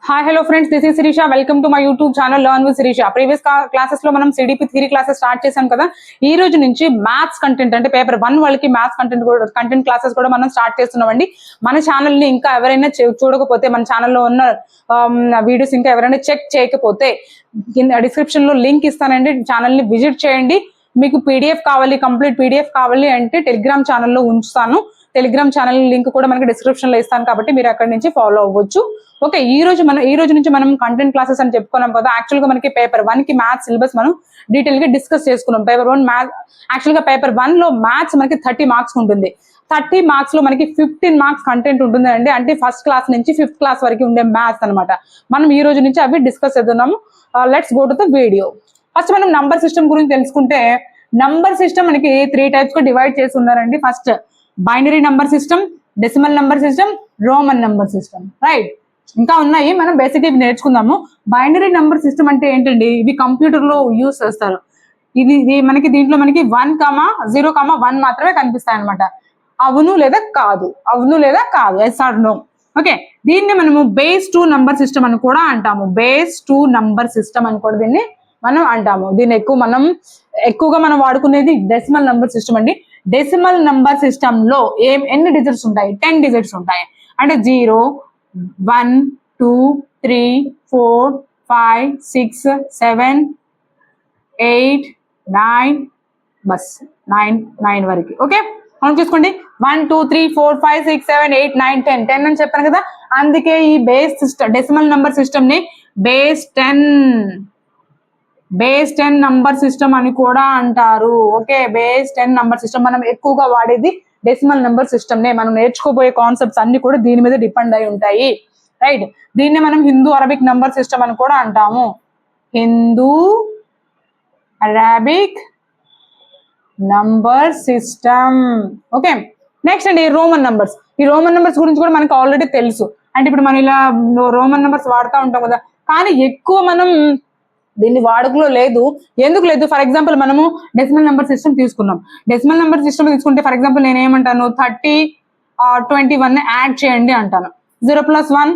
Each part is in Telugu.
Hi hello friends, this is Shirisha. Welcome to my YouTube channel learn with Shirisha. Previous classes లో మనం సిడిపి థియరీ క్లాసెస్ స్టార్ట్ చేసాం కదా. ఈ రోజు నుంచి మ్యాథ్స్ కంటెంట్ అంటే పేపర్ 1 వాళ్ళకి మ్యాథ్స్ కంటెంట్ క్లాసెస్ కూడా మనం స్టార్ట్ చేస్తున్నామండి. మన ఛానల్ ని ఇంకా ఎవరైనా చూడకపోతే, మన ఛానల్లో ఉన్న వీడియోస్ ఇంకా ఎవరైనా చెక్ చేయకపోతే డిస్క్రిప్షన్ లో లింక్ ఇస్తానండి. ఛానల్ ని విజిట్ చేయండి. మీకు పీడిఎఫ్ కావాలి, కంప్లీట్ పీడిఎఫ్ కావాలి అంటే టెలిగ్రామ్ ఛానల్లో ఉంచుతాను. టెలిగ్రామ్ ఛానల్ లింక్ కూడా మనకి డిస్క్రిప్షన్ లో ఇస్తాను, కాబట్టి మీరు అక్కడి నుంచి ఫాలో అవ్వచ్చు. ఓకే, ఈ రోజు నుంచి మనం కంటెంట్ క్లాసెస్ అని చెప్పుకున్నాం కదా. యాక్చువల్ గా మనకి పేపర్ 1 కి మ్యాథ్స్ సిలబస్ మనం డీటెయిల్ గా డిస్కస్ చేసుకున్నాం. పేపర్ 1 మ్యాథ్స్, యాక్చువల్ గా పేపర్ 1 లో మ్యాథ్స్ మనకి 30 మార్క్స్ ఉంటుంది. 30 మార్క్స్ లో మనకి 15 మార్క్స్ కంటెంట్ ఉంటుంది అండి. అంటే ఫస్ట్ క్లాస్ నుంచి 5th క్లాస్ వరకు ఉండే మ్యాథ్స్ అనమాట. మనం ఈ రోజు నుంచి అవి డిస్కస్ చేద్దాము. Let's go to the video. First మనం నంబర్ సిస్టమ్ గురించి తెలుసుకుంటే, నంబర్ సిస్టమ్ మనకి 3 టైప్స్ గా డివైడ్ చేసి ఉన్నారండి. First binary number system, decimal number system, Roman number system, right. ఇంకా ఉన్నాయి, మనం బేసిక్ ఇవి నేర్చుకుందాము. బైనరీ నంబర్ సిస్టమ్ అంటే ఏంటండి? ఇవి కంప్యూటర్ లో యూజ్ చేస్తారు. ఇది మనకి దీంట్లో మనకి 1,0,1 మాత్రమే కనిపిస్తాయి అనమాట. అవును లేదా కాదు, అవును లేదా కాదు, ఎస్ ఆర్ నో. ఓకే, దీన్ని మనము బేస్ 2 నంబర్ సిస్టమ్ అని కూడా అంటాము. బేస్ 2 నంబర్ సిస్టమ్ అని కూడా దీన్ని మనం అంటాము. దీన్ని ఎక్కువగా మనం వాడుకునేది డెసిమల్ నంబర్ సిస్టమ్ అండి. డెసిమల్ నంబర్ సిస్టమ్ లో ఎన్ని డిజిట్స్ ఉంటాయి? 10 డిజిట్స్ ఉంటాయి. అంటే 0, 1, 2, 3, 4, 5, 6, 7, 8, 9, బస్ 9 వరకు. ఓకే, మనం చూసుకోండి. 1, 2, 3, 4, 5, 6, 7, 8, 9, 10 అని చెప్పాను కదా. అందుకే ఈ base system, decimal number system ని బేస్ 10 నంబర్ సిస్టమ్ అని కూడా అంటారు. ఓకే, బేస్ 10 నంబర్ సిస్టమ్ మనం ఎక్కువగా వాడేది డెసిమల్ నెంబర్ సిస్టమ్ నే. మనం నేర్చుకోబోయే కాన్సెప్ట్స్ అన్ని కూడా దీని మీద డిపెండ్ అయి ఉంటాయి, రైట్. దీన్ని మనం హిందూ అరబిక్ నంబర్ సిస్టమ్ అని కూడా అంటాము. Hindu Arabic number system. Okay, next అండి రోమన్ నంబర్స్. ఈ రోమన్ నంబర్స్ గురించి కూడా మనకు ఆల్రెడీ తెలుసు. అంటే ఇప్పుడు మనం ఇలా రోమన్ నంబర్స్ వాడుతూ ఉంటాం కదా, కానీ ఎక్కువ మనం దీన్ని వాడుకలో లేదు. ఎందుకు లేదు? ఫర్ ఎగ్జాంపుల్ మనము డెసిమల్ నెంబర్ సిస్టమ్ తీసుకున్నాం. డెసిమల్ నెంబర్ సిస్టమ్ తీసుకుంటే ఫర్ ఎగ్జాంపుల్ నేను ఏమంటాను, 30, 21 యాడ్ చేయండి అంటాను. 0 + 1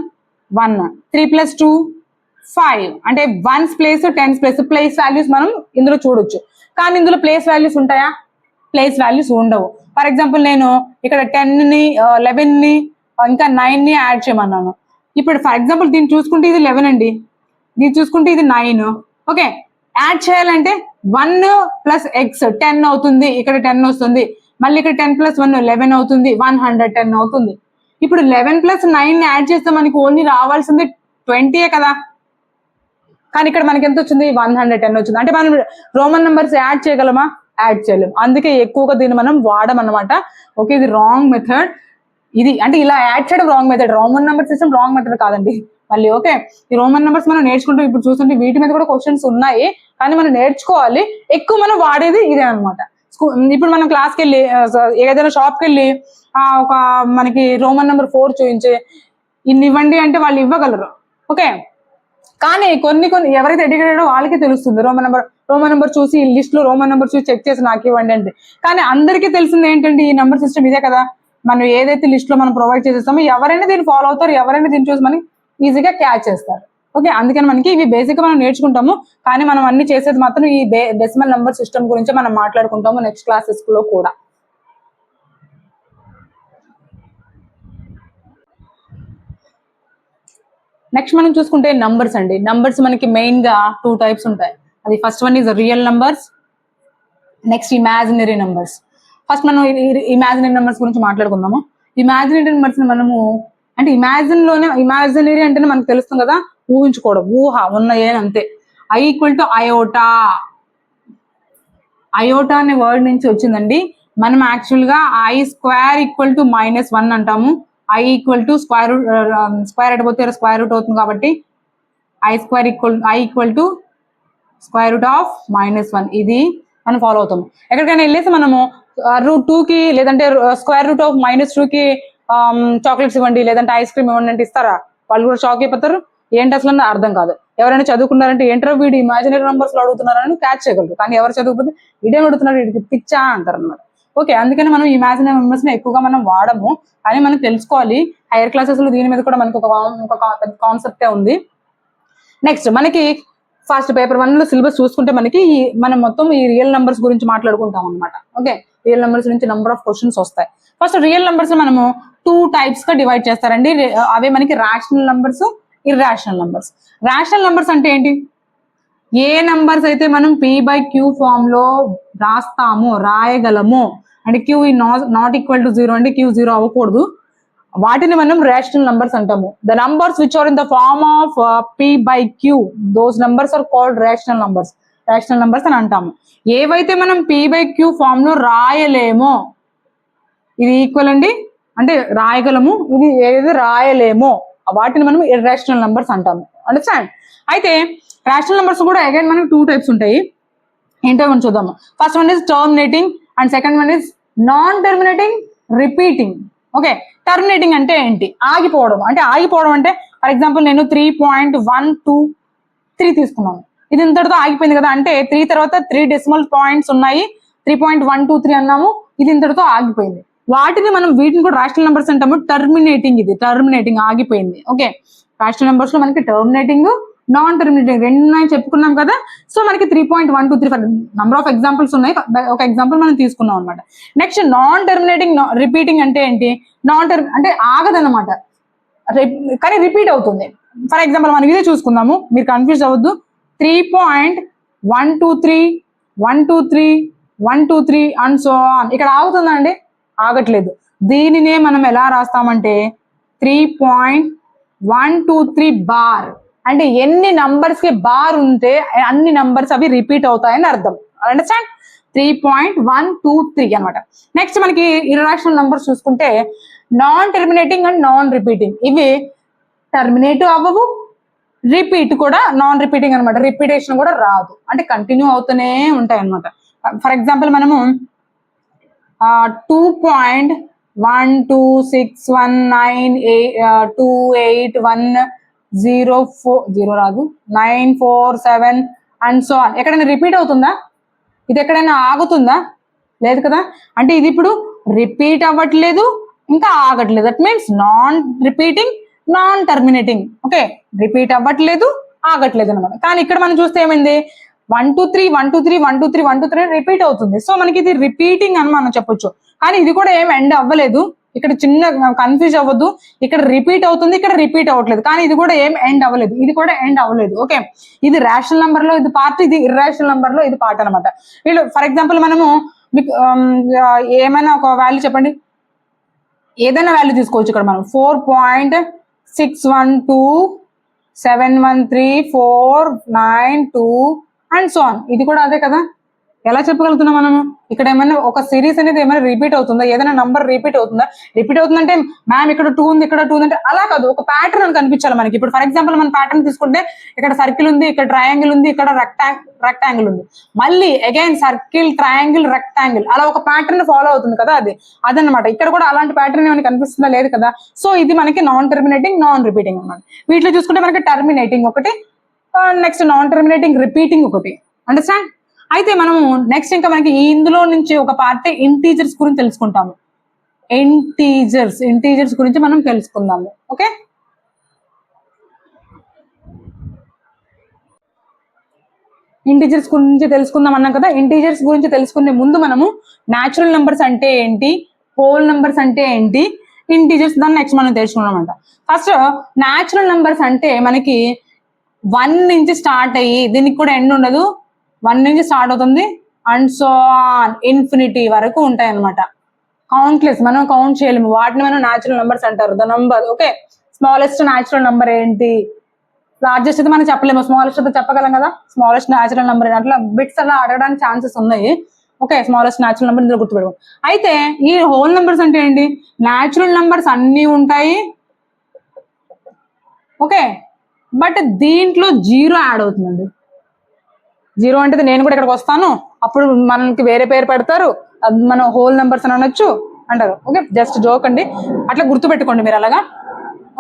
1, 3 + 2 5. అంటే 1's place 10's place place values మనం ఇందులో చూడొచ్చు. కానీ ఇందులో ప్లేస్ వాల్యూస్ ఉంటాయా? ప్లేస్ వాల్యూస్ ఉండవు. ఫర్ ఎగ్జాంపుల్ నేను ఇక్కడ 10ని 11ని ఇంకా 9ని యాడ్ చేయమన్నాను. ఇప్పుడు ఫర్ ఎగ్జాంపుల్ దీన్ని చూసుకుంటే ఇది 11 అండి, దీన్ని చూసుకుంటే ఇది 9. ఓకే, యాడ్ చేయాలంటే 1 + x 10 అవుతుంది. ఇక్కడ 10 వస్తుంది. మళ్ళీ ఇక్కడ 10 + 1 11 అవుతుంది. 110 అవుతుంది. ఇప్పుడు 11 + 9 యాడ్ చేస్తే మనకి ఓన్లీ రావాల్సింది 20 కదా. కానీ ఇక్కడ మనకి ఎంత వచ్చింది? 110 వచ్చింది. అంటే మనం రోమన్ నంబర్స్ యాడ్ చేయగలమా? యాడ్ చేయలేము. అందుకే ఎక్కువగా దీన్ని మనం వాడమన్నమాట. ఓకే, ఇది రాంగ్ మెథడ్. ఇది అంటే ఇలా యాడ్ చేయడం wrong method. Roman number system wrong method కాదండి మళ్ళీ. ఓకే, ఈ రోమన్ నెంబర్స్ మనం నేర్చుకుంటాం. ఇప్పుడు చూస్తుంటే వీటి మీద కూడా క్వశ్చన్స్ ఉన్నాయి, కానీ మనం నేర్చుకోవాలి. ఎక్కువ మనం వాడేది ఇదే అనమాట. ఇప్పుడు మనం క్లాస్కి వెళ్ళి ఏదైనా షాప్కి వెళ్ళి ఒక మనకి రోమన్ నెంబర్ 4 చూపించి ఇన్ని ఇవ్వండి అంటే వాళ్ళు ఇవ్వగలరు. ఓకే, కానీ కొన్ని ఎవరైతే ఎడ్యుకేటెడో వాళ్ళకి తెలుస్తుంది రోమన్ నెంబర్ చూసి ఈ లిస్ట్ లో రోమన్ నెంబర్ చూసి చెక్ చేసి నాకు ఇవ్వండి అంటే. కానీ అందరికీ తెలిసింది ఏంటంటే ఈ నెంబర్ సిస్టమ్ ఇదే కదా. మనం ఏదైతే లిస్ట్ లో మనం ప్రొవైడ్ చేసేస్తామో ఎవరైనా దీన్ని ఫాలో అవుతారు, ఎవరైనా దీన్ని చూసి మనకి ఈజీగా క్యాచ్ చేస్తారు. ఓకే, అందుకని మనకి ఇవి బేసిక్ గా మనం నేర్చుకుంటాము, కానీ మనం అన్ని చేసేది మాత్రం ఈ డెసిమల్ నంబర్ సిస్టమ్ గురించి మనం మాట్లాడుకుంటాము నెక్స్ట్ క్లాసెస్ లో కూడా. నెక్స్ట్ మనం చూసుకుంటే నంబర్స్ అండి. నంబర్స్ మనకి మెయిన్ గా 2 టైప్స్ ఉంటాయి. అది first one is real numbers, next imaginary numbers. First మనం ఇమాజినరీ నంబర్స్ గురించి మాట్లాడుకుందాము. ఇమాజినరీ నంబర్స్ మనము అంటే ఇమాజినరీ అంటేనే మనకు తెలుస్తుంది కదా, ఊహించుకోవడం, ఊహ ఉన్నాయి అంతే. I = iota. అయోటా అనే వర్డ్ నుంచి వచ్చిందండి. మనం యాక్చువల్ గా I² = -1 అంటాము. I = స్క్వేర్ అయిపోతే స్క్వేర్ రూట్ అవుతుంది కాబట్టి I² = √(-1). ఇది మనం ఫాలో అవుతాము. ఎక్కడికైనా వెళ్ళేసి మనము √2కి లేదంటే (2కి) చాక్లెట్స్ ఇవ్వండి, లేదంటే ఐస్ క్రీమ్ ఇవ్వండి అంటే ఇస్తారా? వాళ్ళు కూడా షాక్ అయిపోతారు. ఏంటి అసలు అర్థం కాదు. ఎవరైనా చదువుకున్నారంటే ఏంటో వీడు ఇమాజినరీ నంబర్స్ లో అడుగుతున్నారని క్యాచ్ చేయగలరు. కానీ ఎవరు చదువుకుంటే ఇదేం అడుగుతున్నారు, వీడికి పిచ్చా అంటారు అనమాట. ఓకే, అందుకని మనం ఇమాజినరీ నెంబర్స్ ని ఎక్కువగా మనం వాడము అని మనం తెలుసుకోవాలి. హైయర్ క్లాసెస్ లో దీని మీద కూడా మనకు ఒక కాన్సెప్టే ఉంది. నెక్స్ట్ మనకి ఫస్ట్ పేపర్ 1 లో సిలబస్ చూసుకుంటే మనకి మనం మొత్తం ఈ రియల్ నెంబర్స్ గురించి మాట్లాడుకుంటాం అనమాట. ఓకే, రియల్ నెంబర్స్ నుంచి నెంబర్ ఆఫ్ క్వశ్చన్స్ వస్తాయి. ఫస్ట్ రియల్ నెంబర్స్ మనము 2 టైప్స్ గా డివైడ్ చేస్తారండి. అవే మనకి rational numbers, irrational numbers. Rational numbers అంటే ఏంటి? ఏ నంబర్స్ అయితే మనం p/q ఫామ్ లో రాయగలము అంటే q నాట్ ఈక్వల్ టు 0 అంటే q 0 అవ్వకూడదు, వాటిని మనం రేషనల్ నంబర్స్ అంటాము. The numbers which are in the form of p/q, those numbers are called rational numbers. Rational numbers అని అంటాము. ఏవైతే మనం p/q ఫామ్ లో రాయలేమో, ఇది ఈక్వల్ అండి అంటే రాయగలము, ఇది ఏది రాయలేమో వాటిని మనం ఇర్రేషనల్ నంబర్స్ అంటాము. అండర్స్టాండ్? అయితే రేషనల్ నంబర్స్ కూడా అగైన్ మనకి 2 టైప్స్ ఉంటాయి. ఏంటో మనం చూద్దాము. First one is terminating and second one is non terminating, repeating. Okay, terminating అంటే ఏంటి? ఆగిపోవడం. అంటే ఆగిపోవడం అంటే ఫర్ ఎగ్జాంపుల్ నేను 3.123 తీసుకున్నాను, ఇది ఇంతటితో ఆగిపోయింది కదా. అంటే 3 తర్వాత 3 డెసిమల్ పాయింట్స్ ఉన్నాయి, 3.123 అన్నాము, ఇది ఇంతటితో ఆగిపోయింది. వీటిని కూడా రేషనల్ నెంబర్స్ అంటాము. టర్మినేటింగ్, ఇది టర్మినేటింగ్, ఆగిపోయింది. ఓకే, రేషనల్ నెంబర్స్ లో మనకి టర్మినేటింగ్, నాన్ టర్మినేటింగ్ రెండు ఉన్నాయి చెప్పుకున్నాం కదా. సో మనకి 3.123 నంబర్ ఆఫ్ ఎగ్జాంపుల్స్ ఉన్నాయి, ఒక ఎగ్జాంపుల్ మనం తీసుకున్నాం అనమాట. నెక్స్ట్ నాన్ టర్మినేటింగ్, రిపీటింగ్ అంటే ఏంటి? అంటే ఆగదన్నమాట, కానీ రిపీట్ అవుతుంది. ఫర్ ఎగ్జాంపుల్ మనం ఇదే చూసుకుందాము, మీరు కన్ఫ్యూజ్ అవ్వద్దు. 3.123 అండ్ సో ఆన్. ఇక్కడ ఆగుతుందండి? ఆగట్లేదు. దీనినే మనం ఎలా రాస్తామంటే 3.123 బార్. అంటే ఎన్ని నంబర్స్ కి బార్ ఉంటే అన్ని నంబర్స్ అవి రిపీట్ అవుతాయని అర్థం. అండర్స్టాండ్? 3.123 అనమాట. నెక్స్ట్ మనకి ఇర్రేషనల్ నంబర్స్ చూసుకుంటే non terminating and non repeating. ఇవి టర్మినేట్ అవ్వవు, రిపీట్ కూడా నాన్ రిపీటింగ్ అనమాట. రిపీటేషన్ కూడా రాదు, అంటే కంటిన్యూ అవుతూనే ఉంటాయి అనమాట. ఫర్ ఎగ్జాంపుల్ మనము 2.126192810 రాదు, 947 అండ్ సో ఆన్. ఎక్కడైనా రిపీట్ అవుతుందా? ఇది ఎక్కడైనా ఆగుతుందా? లేదు కదా. అంటే ఇది ఇప్పుడు రిపీట్ అవ్వట్లేదు, ఇంకా ఆగట్లేదు. That means non repeating, non terminating. Okay, repeat అవ్వట్లేదు, ఆగట్లేదు అనమాట. కానీ ఇక్కడ మనం చూస్తే ఏమైంది? 123 రిపీట్ అవుతుంది. సో మనకి ఇది రిపీటింగ్ అని మనం చెప్పొచ్చు. కానీ ఇది కూడా ఏం ఎండ్ అవ్వలేదు. ఇక్కడ చిన్న కన్ఫ్యూజ్ అవ్వద్దు, ఇక్కడ రిపీట్ అవుతుంది, ఇక్కడ రిపీట్ అవ్వట్లేదు, కానీ ఇది కూడా ఏం ఎండ్ అవ్వలేదు, ఇది కూడా ఎండ్ అవ్వలేదు. ఓకే, ఇది రేషనల్ నంబర్ లో ఇది పార్ట్, ఇది ఇర్రేషనల్ నంబర్ లో ఇది పార్ట్ అనమాట. వీళ్ళు ఫర్ ఎగ్జాంపుల్ మనము మీకు ఏమైనా ఒక వాల్యూ చెప్పండి, ఏదైనా వాల్యూ తీసుకోవచ్చు. ఇక్కడ మనం 4.612713492 అండ్ సో ఆన్. ఇది కూడా అదే కదా. ఎలా చెప్పగలుగుతున్నాం మనము? ఇక్కడ ఏమైనా ఒక సిరీస్ అనేది ఏమైనా రిపీట్ అవుతుందా? ఏదైనా నంబర్ రిపీట్ అవుతుందా? రిపీట్ అవుతుందంటే మ్యామ్ ఇక్కడ 2 ఉంది, ఇక్కడ 2 ఉంది అంటే అలా కాదు, ఒక ప్యాటర్న్ అని కనిపించాలి మనకి. ఇప్పుడు ఫర్ ఎగ్జాంపుల్ మన ప్యాటర్న్ తీసుకుంటే ఇక్కడ సర్కిల్ ఉంది, ఇక్కడ ట్రయాంగిల్ ఉంది, ఇక్కడ రెక్టాంగిల్ ఉంది, మళ్ళీ అగైన్ సర్కిల్, ట్రయాంగిల్, రెక్టాంగిల్, అలా ఒక ప్యాటర్న్ ఫాలో అవుతుంది కదా. అదనమాట. ఇక్కడ కూడా అలాంటి ప్యాటర్న్ ఏమైనా కనిపిస్తుందా? లేదు కదా. సో ఇది మనకి నాన్ టర్మినేటింగ్, నాన్ రిపీటింగ్ అనమాట. వీటిలో చూసుకుంటే మనకి టర్మినేటింగ్ ఒకటి, నెక్స్ట్ నాన్ టర్మినేటింగ్, రిపీటింగ్ ఒకటి. అండర్స్టాండ్? అయితే మనము నెక్స్ట్ ఇంకా మనకి ఇందులో నుంచి ఒక పార్ట్ ఇంటీజర్స్ గురించి తెలుసుకుంటాము. ఇంటీజర్స్ గురించి మనం తెలుసుకుందాము. ఓకే, ఇంటీజర్స్ గురించి తెలుసుకుందాం అన్నాం కదా. ఇంటీజర్స్ గురించి తెలుసుకునే ముందు మనము న్యాచురల్ నెంబర్స్ అంటే ఏంటి, హోల్ నెంబర్స్ అంటే ఏంటి, ఇంటీజర్స్ దాన్ని నెక్స్ట్ మనం తెలుసుకున్నామంట. ఫస్ట్ న్యాచురల్ నెంబర్స్ అంటే మనకి 1 నుంచి స్టార్ట్ అయ్యి, దీనికి కూడా ఎండ్ ఉండదు, 1 నుంచి స్టార్ట్ అవుతుంది అండ్ సో ఆన్ ఇన్ఫినిటీ వరకు ఉంటాయి అనమాట. కౌంట్లెస్, మనం కౌంట్ చేయలేము, వాటిని మనం న్యాచురల్ నెంబర్స్ అంటారు. The number. Okay, smallest natural number ఏంటి? లార్జెస్ట్ అయితే మనం చెప్పలేము, స్మాలెస్ట్ అయితే చెప్పగలం కదా. స్మాలెస్ట్ న్యాచురల్ నెంబర్ అట్లా బిట్స్ అలా అడగడానికి ఛాన్సెస్ ఉన్నాయి. ఓకే, స్మాలెస్ట్ న్యాచురల్ నెంబర్ ఇందులో గుర్తుపెట్టుకోండి. అయితే ఈ హోల్ నెంబర్స్ అంటే ఏంటి? న్యాచురల్ నెంబర్స్ అన్ని ఉంటాయి. ఓకే, బట్ దీంట్లో 0 యాడ్ అవుతుందండి. 0 అంటే నేను కూడా ఇక్కడికి వస్తాను, అప్పుడు మనకి వేరే పేరు పెడతారు, అది మనం హోల్ నెంబర్స్ అని అనొచ్చు అంటారు. ఓకే, జస్ట్ జోక్ అండి, అట్లా గుర్తుపెట్టుకోండి మీరు అలాగా.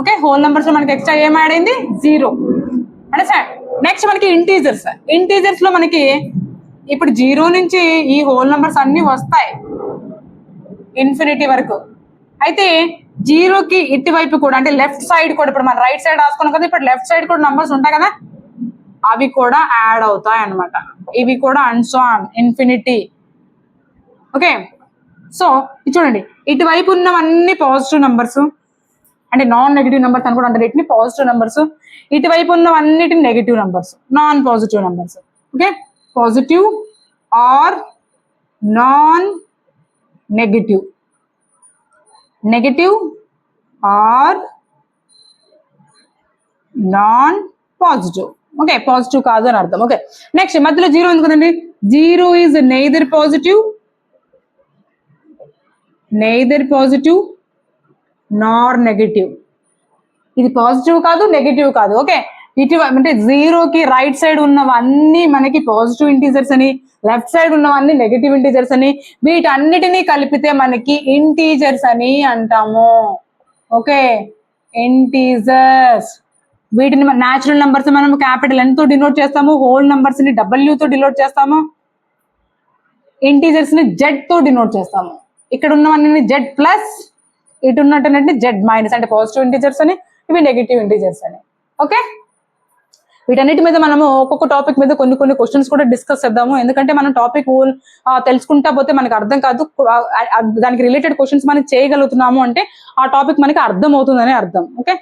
ఓకే, హోల్ నెంబర్స్ లో మనకి ఎక్స్ట్రా ఏం యాడ్ అయింది? 0. అండర్స్టాండ్? నెక్స్ట్ మనకి ఇంటీజర్స్ లో మనకి ఇప్పుడు 0 నుంచి ఈ హోల్ నెంబర్స్ అన్ని వస్తాయి. ఇన్ఫినిటీ వరకు. అయితే జీరోకి ఇటువైపు కూడా అంటే లెఫ్ట్ సైడ్ కూడా, ఇప్పుడు మనం రైట్ సైడ్ రాసుకున్నాం కదా, ఇప్పుడు లెఫ్ట్ సైడ్ కూడా నంబర్స్ ఉంటాయి కదా, అవి కూడా యాడ్ అవుతాయి అన్నమాట. ఇవి కూడా and so on infinity. Okay, so చూడండి, ఇటువైపు ఉన్నవన్నీ పాజిటివ్ నంబర్స్, అంటే నాన్ నెగిటివ్ నెంబర్స్ అని కూడా అంటారు వీటిని, పాజిటివ్ నెంబర్స్. ఇటువైపు ఉన్నవన్నిటిని negative numbers, non positive numbers. Okay, positive or non negative, negative or non positive. Okay, positive కాదు అని అర్థం. ఓకే, నెక్స్ట్ మధ్యలో జీరో ఉంది కదండి, zero is neither positive nor negative. ఇది పాజిటివ్ కాదు, నెగిటివ్ కాదు. ఓకే, ఇటు అంటే జీరోకి రైట్ సైడ్ ఉన్నవన్నీ మనకి పాజిటివ్ ఇంటీజర్స్ అని, లెఫ్ట్ సైడ్ ఉన్నవన్నీ నెగిటివ్ ఇంటీజర్స్ అని, వీటన్నిటినీ కలిపితే మనకి ఇంటీజర్స్ అని అంటాము. Okay, integers. వీటిని న్యాచురల్ నంబర్స్ మనం క్యాపిటల్ N తో డినోట్ చేస్తాము, హోల్ నంబర్స్ ని W తో డినోట్ చేస్తాము, ఇంటీజర్స్ ని Z తో డినోట్ చేస్తాము. ఇక్కడ ఉన్నవన్నీ Z ప్లస్, ఇటు ఉన్నట్టు Z మైనస్, అంటే పాజిటివ్ ఇంటీజర్స్ అని, ఇవి నెగిటివ్ ఇంటీజర్స్ అని. ఓకే, వీటన్నిటి మీద మనము ఒక్కొక్క టాపిక్ మీద కొన్ని కొన్ని క్వశ్చన్స్ కూడా డిస్కస్ చేద్దాము. ఎందుకంటే మనం టాపిక్ తెలుసుకుంటా పోతే మనకి అర్థం కాదు, దానికి రిలేటెడ్ క్వశ్చన్స్ మనం చేయగలుగుతున్నాము అంటే ఆ టాపిక్ మనకి అర్థం అవుతుందని అర్థం. ఓకే,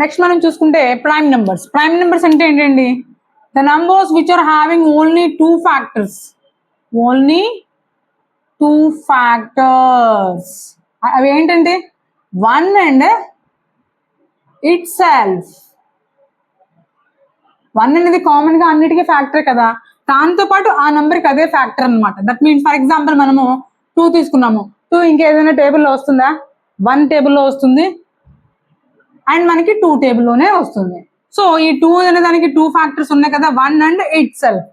నెక్స్ట్ మనం చూసుకుంటే ప్రైమ్ నెంబర్స్. ప్రైమ్ నెంబర్స్ అంటే ఏంటండి, the numbers which are having only two factors, only two factors. అవి ఏంటంటే 1 అండ్ ఇట్ సెల్ఫ్. 1 అనేది కామన్ గా అన్నిటికీ ఫ్యాక్టర్ కదా, దాంతో పాటు ఆ నంబర్కి అదే ఫ్యాక్టర్ అనమాట. దట్ మీన్స్ ఫర్ ఎగ్జాంపుల్ మనము 2 తీసుకున్నాము, 2 ఇంకేదైనా టేబుల్లో వస్తుందా, 1 టేబుల్లో వస్తుంది అండ్ మనకి 2 టేబుల్లోనే వస్తుంది. సో ఈ 2 అనే దానికి 2 ఫ్యాక్టర్స్ ఉన్నాయి కదా, 1 అండ్ ఇట్ సెల్ఫ్.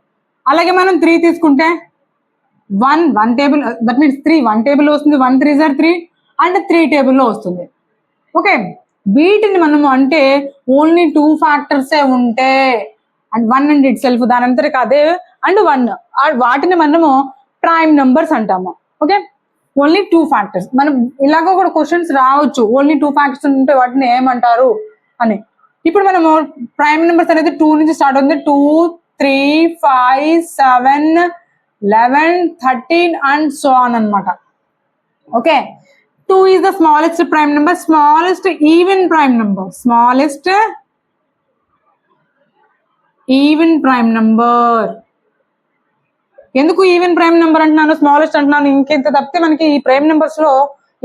అలాగే మనం 3 తీసుకుంటే 1 టేబుల్, దట్ మీన్స్ 3 1 టేబుల్లో వస్తుంది, 1 3 * 3 అండ్ 3 టేబుల్లో వస్తుంది. ఓకే, వీటిని మనము అంటే ఓన్లీ 2 ఫ్యాక్టర్సే ఉంటే అండ్ 1 అండ్ ఇట్ సెల్ఫ్ దాని అంతటికి అదే అండ్ 1, వాటిని మనము ప్రైమ్ నెంబర్స్ అంటాము. Okay, only 2 factors. మనం ఇలాగ కూడా క్వశ్చన్స్ రావచ్చు, ఓన్లీ 2 ఫ్యాక్టర్స్ ఉంటే వాటిని ఏమంటారు అని. ఇప్పుడు మనము ప్రైమ్ నెంబర్స్ అనేది 2 నుంచి స్టార్ట్ అవుతుంది, 2 3 5 7 11 13 అండ్ సో ఆన్ అనమాట. Okay, 2 is the smallest prime number, smallest even prime number, smallest even prime number. ఎందుకు ఈవెన్ ప్రైమ్ నెంబర్ అంటున్నాను, స్మాలెస్ట్ అంటున్నాను, ఇంకెంత తప్పితే మనకి ఈ ప్రైమ్ నెంబర్స్ లో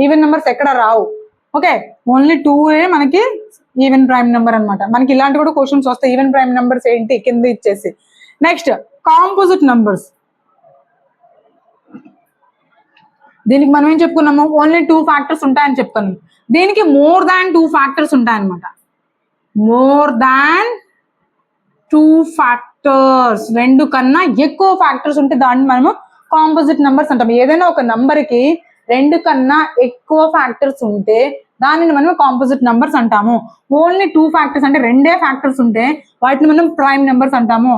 ఈవెన్ నెంబర్స్ ఎక్కడ రావు. ఓకే, ఓన్లీ 2 మనకి ఈవెన్ ప్రైమ్ నెంబర్ అనమాట. మనకి ఇలాంటి కూడా క్వశ్చన్స్ వస్తాయి, ఈవెన్ ప్రైమ్ నెంబర్స్ ఏంటి కింద ఇచ్చేసి. Next composite numbers. దీనికి మనం ఏం చెప్పుకున్నాము, ఓన్లీ 2 ఫ్యాక్టర్స్ ఉంటాయని చెప్పుకున్నాము. దీనికి మోర్ దాన్ 2 ఫ్యాక్టర్స్ ఉంటాయన్నమాట. మోర్ దాన్ 2 ఫ్యాక్టర్స్, 2 కన్నా ఎక్కువ ఫ్యాక్టర్స్ ఉంటే దాన్ని మనము కాంపోజిట్ నెంబర్స్ అంటాం. ఏదైనా ఒక నంబర్కి 2 కన్నా ఎక్కువ ఫ్యాక్టర్స్ ఉంటే దానిని మనం కాంపోజిట్ నెంబర్స్ అంటాము. ఓన్లీ 2 ఫ్యాక్టర్స్ అంటే 2 ఫ్యాక్టర్స్ ఉంటే వాటిని మనం ప్రైమ్ నెంబర్స్ అంటాము.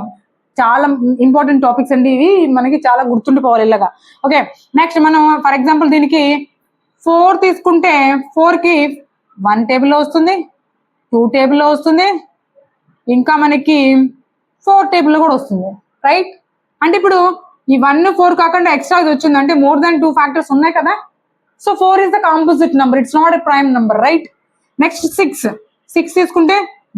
చాలా ఇంపార్టెంట్ టాపిక్స్ అండి ఇవి, మనకి చాలా గుర్తుండిపోవాలి ఇలాగా. ఓకే, నెక్స్ట్ మనం ఫర్ ఎగ్జాంపుల్ దీనికి 4 తీసుకుంటే 4కి 1 టేబుల్లో వస్తుంది, 2 టేబుల్లో వస్తుంది, ఇంకా మనకి 4 టేబుల్లో కూడా వస్తుంది, రైట్? అంటే ఇప్పుడు ఈ 1 4 కాకుండా ఎక్స్ట్రా వచ్చింది అంటే మోర్ దాన్ 2 ఫ్యాక్టర్స్ ఉన్నాయి కదా. So 4 is the composite number, it's not a prime number, right? Next 6 తీసుకుంటే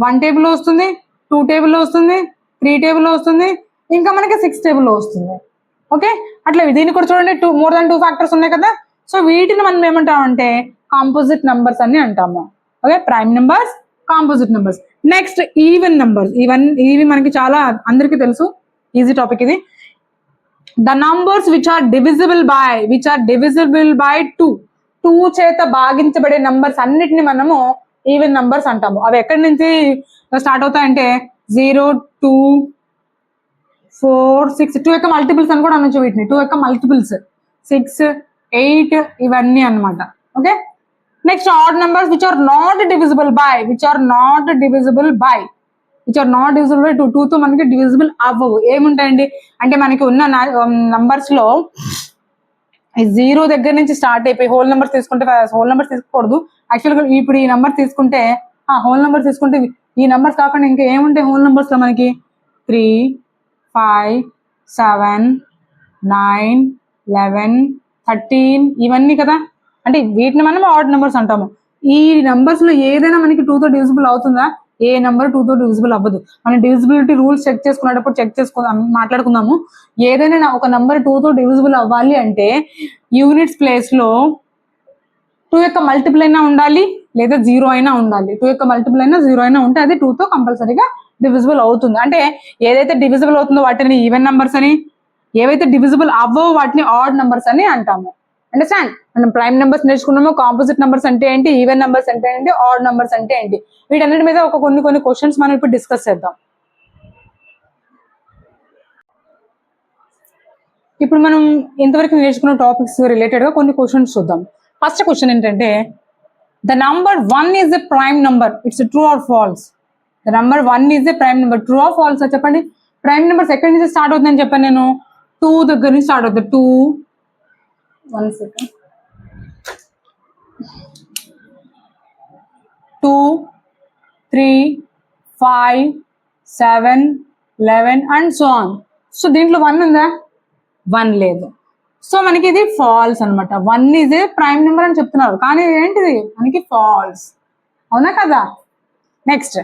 1 టేబుల్లో వస్తుంది, 2 టేబుల్లో వస్తుంది, 3 టేబుల్లో వస్తుంది, ఇంకా మనకి 6 టేబుల్లో వస్తుంది. ఓకే, అట్లా దీన్ని కూడా చూడండి, మోర్ దాన్ 2 ఫ్యాక్టర్స్ ఉన్నాయి కదా. సో వీటిని మనం ఏమంటామంటే కాంపోజిట్ నెంబర్స్ అని అంటాము. Okay, prime numbers, composite numbers. Next even numbers. ఇవి మనకి చాలా అందరికీ తెలుసు, ఈజీ టాపిక్ ఇది. The numbers which are divisible by 2 చేత భాగించబడే నంబర్స్ అన్నిటిని మనము ఈవెన్ నంబర్స్ అంటాము. అవి ఎక్కడి నుంచి స్టార్ట్ అవుతాయంటే 0 2 4 6, 2 యొక్క మల్టిపుల్స్ అని కూడా అనొచ్చు వీటిని, 2 యొక్క మల్టిపుల్స్ 6 8 ఇవన్నీ అన్నమాట. Okay, next odd numbers which are not divisible by, which are not divisible by 2. 2 తో మనకి డివిజిబుల్ అవ్వవు. ఏముంటాయండి అంటే మనకి ఉన్న నంబర్స్ లో 0 దగ్గర నుంచి స్టార్ట్ అయిపోయి హోల్ నెంబర్స్ తీసుకుంటే, హోల్ నెంబర్స్ తీసుకోకూడదు యాక్చువల్గా. ఇప్పుడు ఈ నెంబర్ తీసుకుంటే హోల్ నెంబర్ తీసుకుంటే ఈ నెంబర్స్ కాకుండా ఇంకా ఏముంటాయి హోల్ నెంబర్స్ లో మనకి 3, 5, 7, 9, 11, 13 ఇవన్నీ కదా. అంటే వీటిని మనం ఆడ్ నెంబర్స్ అంటాము. ఈ నెంబర్స్ లో ఏదైనా మనకి 2 తో డివిజిబుల్ అవుతుందా? ఏ నెంబర్ 2 తో డివిజిబుల్ అవ్వదు. మనం డివిజిబిలిటీ రూల్స్ చెక్ చేసుకునేటప్పుడు మాట్లాడుకుందాము. ఏదైనా ఒక నెంబర్ 2 తో డివిజిబుల్ అవ్వాలి అంటే యూనిట్స్ ప్లేస్ లో 2 యొక్క మల్టిపుల్ అయినా ఉండాలి లేదా 0 అయినా ఉండాలి. 2 యొక్క మల్టిపుల్ అయినా 0 అయినా ఉంటే అది 2 తో కంపల్సరీగా డివిజిబుల్ అవుతుంది. అంటే ఏదైతే డివిజిబుల్ అవుతుందో వాటిని ఈవెన్ నంబర్స్ అని, ఏవైతే డివిజిబుల్ అవ్వో వాటిని ఆడ్ నంబర్స్ అని అంటాము. అండర్స్టాండ్? మనం ప్రైమ్ నెంబర్స్ నేర్చుకున్నాము. కాంపోజిట్ నెంబర్స్ అంటే ఏంటి, ఈవెన్ నెంబర్స్ అంటే ఏంటి, ఆడ్ నెంబర్స్ అంటే ఏంటి, వీటన్నిటి మీద ఒక కొన్ని క్వశ్చన్స్ మనం ఇప్పుడు డిస్కస్ చేద్దాం. ఇప్పుడు మనం ఇంతవరకు నేర్చుకున్న టాపిక్స్ రిలేటెడ్ గా కొన్ని క్వశ్చన్స్ చూద్దాం. ఫస్ట్ క్వశ్చన్ ఏంటంటే, the number 1 is a prime number, it's true or false? The number 1 is a prime number, true or false చెప్పండి. ప్రైమ్ నెంబర్స్ ఎక్కడి నుంచి స్టార్ట్ అవుతుందని చెప్పాను నేను, 2 దగ్గర నుంచి స్టార్ట్ అవుతుంది. 2 1 second 2, 3, 5, 7, 11 and so on. So దీంట్లో 1 ఉందా? 1 లేదు. సో మనకి ఇది ఫాల్స్ అనమాట. 1 ఈజ్ ఏ ప్రైమ్ నెంబర్ అని చెప్తున్నారు, కానీ ఏంటిది మనకి ఫాల్స్. అవునా కదా? Next,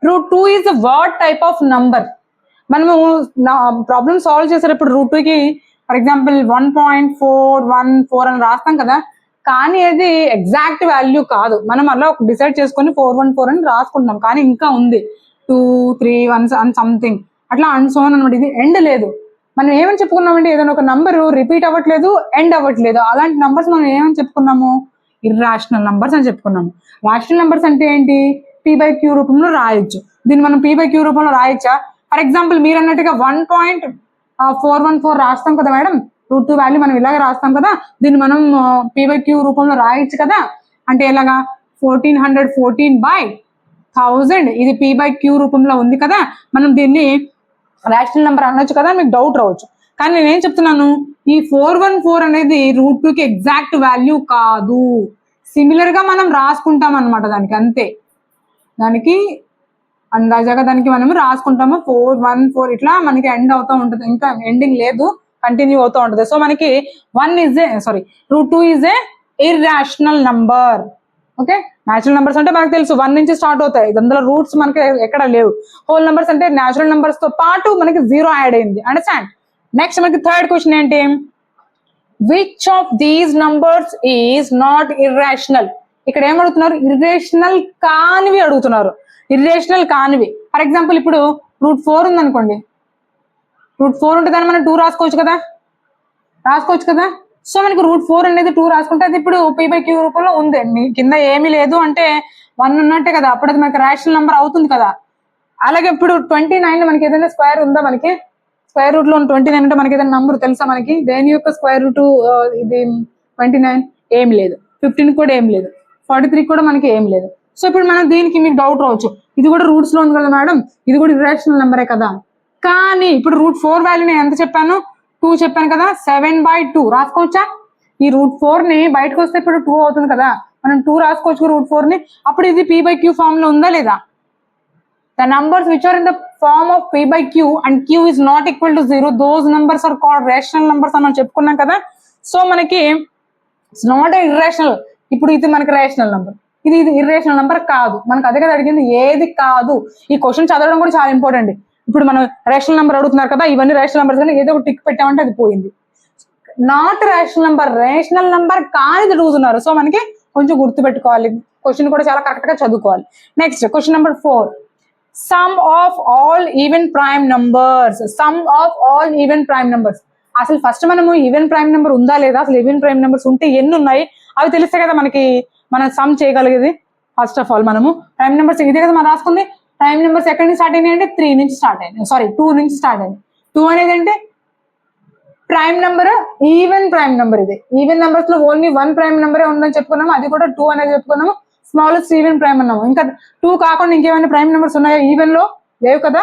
√2 is what type of number? మనము ప్రాబ్లమ్ సాల్వ్ చేసేటప్పుడు √2కి ఫర్ ఎగ్జాంపుల్ 1.414 అని రాస్తాం కదా, కానీ అది ఎగ్జాక్ట్ వాల్యూ కాదు. మనం అలా డిసైడ్ చేసుకొని 414 అని రాసుకుంటున్నాం, కానీ ఇంకా ఉంది 2, 3, 1 అండ్ సంథింగ్ అట్లా అండ్ సో అనమాట. ఇది ఎండ్ లేదు. మనం ఏమని చెప్పుకున్నామంటే ఏదైనా ఒక నంబర్ రిపీట్ అవ్వట్లేదు, ఎండ్ అవ్వట్లేదు, అలాంటి నంబర్స్ మనం ఏమని చెప్పుకున్నాము? ఇర్రాషనల్ నంబర్స్ అని చెప్పుకున్నాము. రాషనల్ నంబర్స్ అంటే ఏంటి? p/q రూపంలో రాయొచ్చు. దీన్ని మనం p/q రూపంలో రాయొచ్చా? ఫర్ ఎగ్జాంపుల్ మీరు అన్నట్టుగా 1.414 రాస్తాం కదా మేడం, √2 వాల్యూ మనం ఇలాగ రాస్తాం కదా, దీన్ని మనం p/q రూపంలో రాయొచ్చు కదా. అంటే ఎలాగా? 1414/1000 ఇది p/q రూపంలో ఉంది కదా, మనం దీన్ని రేషనల్ నెంబర్ అనొచ్చు కదా. మీకు డౌట్ రావచ్చు, కానీ నేనేం చెప్తున్నాను, ఈ 414 అనేది √2కి ఎగ్జాక్ట్ వాల్యూ కాదు. సిమిలర్ గా మనం రాసుకుంటాం అనమాట దానికి, అంతే. దానికి అందాజాగా దానికి మనం రాసుకుంటాము 414 ఇట్లా మనకి ఎండ్ అవుతూ ఉంటుంది, ఇంకా ఎండింగ్ లేదు, కంటిన్యూ అవుతూ ఉంటుంది. సో మనకి √2 is a irrational number. Okay, natural numbers అంటే మనకు తెలుసు 1 నుంచి స్టార్ట్ అవుతాయి, అందులో రూట్స్ మనకి ఎక్కడ లేవు. హోల్ నెంబర్స్ అంటే న్యాచురల్ నెంబర్స్ తో పాటు మనకి 0 యాడ్ అయింది. అండర్స్టాండ్? నెక్స్ట్ మనకి థర్డ్ క్వశ్చన్ ఏంటి, which of these numbers is not irrational? ఇక్కడ ఏం అడుగుతున్నారు? ఇర్రేషనల్ కానివి అడుగుతున్నారు. ఇర్రేషనల్ కానివి. ఫర్ ఎగ్జాంపుల్ ఇప్పుడు √4 ఉంది అనుకోండి, √4 ఉంటే దాన్ని మనం 2 రాసుకోవచ్చు కదా. సో మనకి √4 అనేది 2 రాసుకుంటే అది ఇప్పుడు p/q రూపంలో ఉంది. కింద ఏమీ లేదు అంటే 1 ఉన్నట్టే కదా, అప్పుడు అది మనకి రేషనల్ నెంబర్ అవుతుంది కదా. అలాగే ఇప్పుడు 29 మనకి ఏదైనా స్క్వేర్ ఉందా? మనకి స్క్వేర్ రూట్ లో 29 అంటే మనకి ఏదైనా నంబర్ తెలుసా? మనకి దేని యొక్క స్క్వేర్ రూట్ ఇది 29? ఏం లేదు. 15 కూడా ఏం లేదు. 43 కూడా మనకి ఏం లేదు. సో ఇప్పుడు మనం దీనికి మీకు డౌట్ రావచ్చు, ఇది కూడా రూట్స్ లో ఉంది కదా మేడం, ఇది కూడా ఇర్రేషనల్ నెంబరే కదా. కానీ ఇప్పుడు √4 వాల్యూ నేను ఎంత చెప్పాను? 2 చెప్పాను కదా. 7/2 రాసుకోవచ్చా? ఈ √4 ని బయటకు వస్తే ఇప్పుడు 2 అవుతుంది కదా, మనం 2 రాసుకోవచ్చు √4 ని. అప్పుడు ఇది p/q ఫామ్ లో ఉందా లేదా? The numbers which are in the form of p/q and q is not equal to 0, those numbers are called rational numbers అని మనం చెప్పుకున్నాం కదా. సో మనకి ఇట్స్ నాట్ ఇర్రేషనల్. ఇప్పుడు ఇది మనకి రేషనల్ నెంబర్, ఇది ఇర్రేషనల్ నెంబర్ కాదు. మనకు అదే కదా అడిగింది, ఏది కాదు. ఈ క్వశ్చన్ చదవడం కూడా చాలా ఇంపార్టెంట్. ఇప్పుడు మనం రేషనల్ నెంబర్ అడుగుతున్నారు కదా, ఇవన్నీ రేషనల్ నెంబర్స్ కానీ ఏదో ఒక టిక్ పెట్టామంటే అది పోయింది. Not rational number, rational number కానిది అడుగుతున్నారు. సో మనకి కొంచెం గుర్తుపెట్టుకోవాలి, క్వశ్చన్ కూడా చాలా కరెక్ట్ గా చదువుకోవాలి. Next question number 4, some of all even prime numbers. Some of all even prime numbers. అసలు ఫస్ట్ మనము ఈవెన్ ప్రైమ్ నెంబర్ ఉందా లేదా, అసలు ఈవెన్ ప్రైమ్ నెంబర్స్ ఉంటే ఎన్ని ఉన్నాయి అవి తెలిస్తే కదా మనకి మనం సమ్ చేయగలిగేది. ఫస్ట్ ఆఫ్ ఆల్ మనము ప్రైమ్ నెంబర్స్ ఇదే కదా మనం రాసుకుంది. ప్రైమ్ నెంబర్స్ ఎక్కడి నుంచి స్టార్ట్ అయినాయి అంటే 3 నుంచి స్టార్ట్ అయినాయి, 2 నుంచి స్టార్ట్ అయింది. 2 అనేది అంటే prime number, even prime number. ఇది ఈవెన్ నెంబర్స్ లో ఓన్లీ 1 ప్రైమ్ నెంబరే ఉందని చెప్పుకున్నాము, అది కూడా 2 అనేది చెప్పుకున్నాము. స్మాలెస్ట్ ఈవెన్ ప్రైమ్ అన్నాము. ఇంకా 2 కాకుండా ఇంకేమైనా ప్రైమ్ నెంబర్స్ ఉన్నాయా ఈవెన్ లో? లేవు కదా.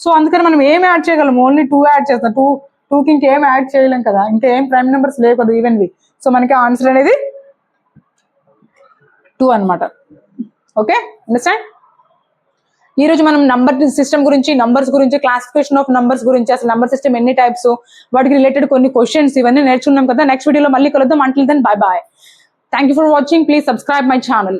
సో అందుకని మనం ఏం యాడ్ చేయగలం, ఓన్లీ 2 యాడ్ చేస్తాం. 2కి ఇంకేం యాడ్ చేయలేం కదా, ఇంకేం ప్రైమ్ నెంబర్స్ లేవు కదా ఈవెన్వి. సో మనకి ఆన్సర్ అనేది 2 అనమాట. Okay, understand. ఈ రోజు మనం నంబర్ సిస్టమ్ గురించి, నంబర్స్ గురించి, క్లాసిఫికేషన్ ఆఫ్ నంబర్స్ గురించి, అసలు నంబర్ సిస్టమ్ ఎన్ని టైప్స్, వాటికి రిలేటెడ్ కొన్ని క్వశ్చన్స్ ఇవన్నీ నేర్చుకున్నాం కదా. నెక్స్ట్ వీడియోలో మళ్ళీ కలుద్దాం. Until then bye bye. Thank you for watching. Please subscribe my channel.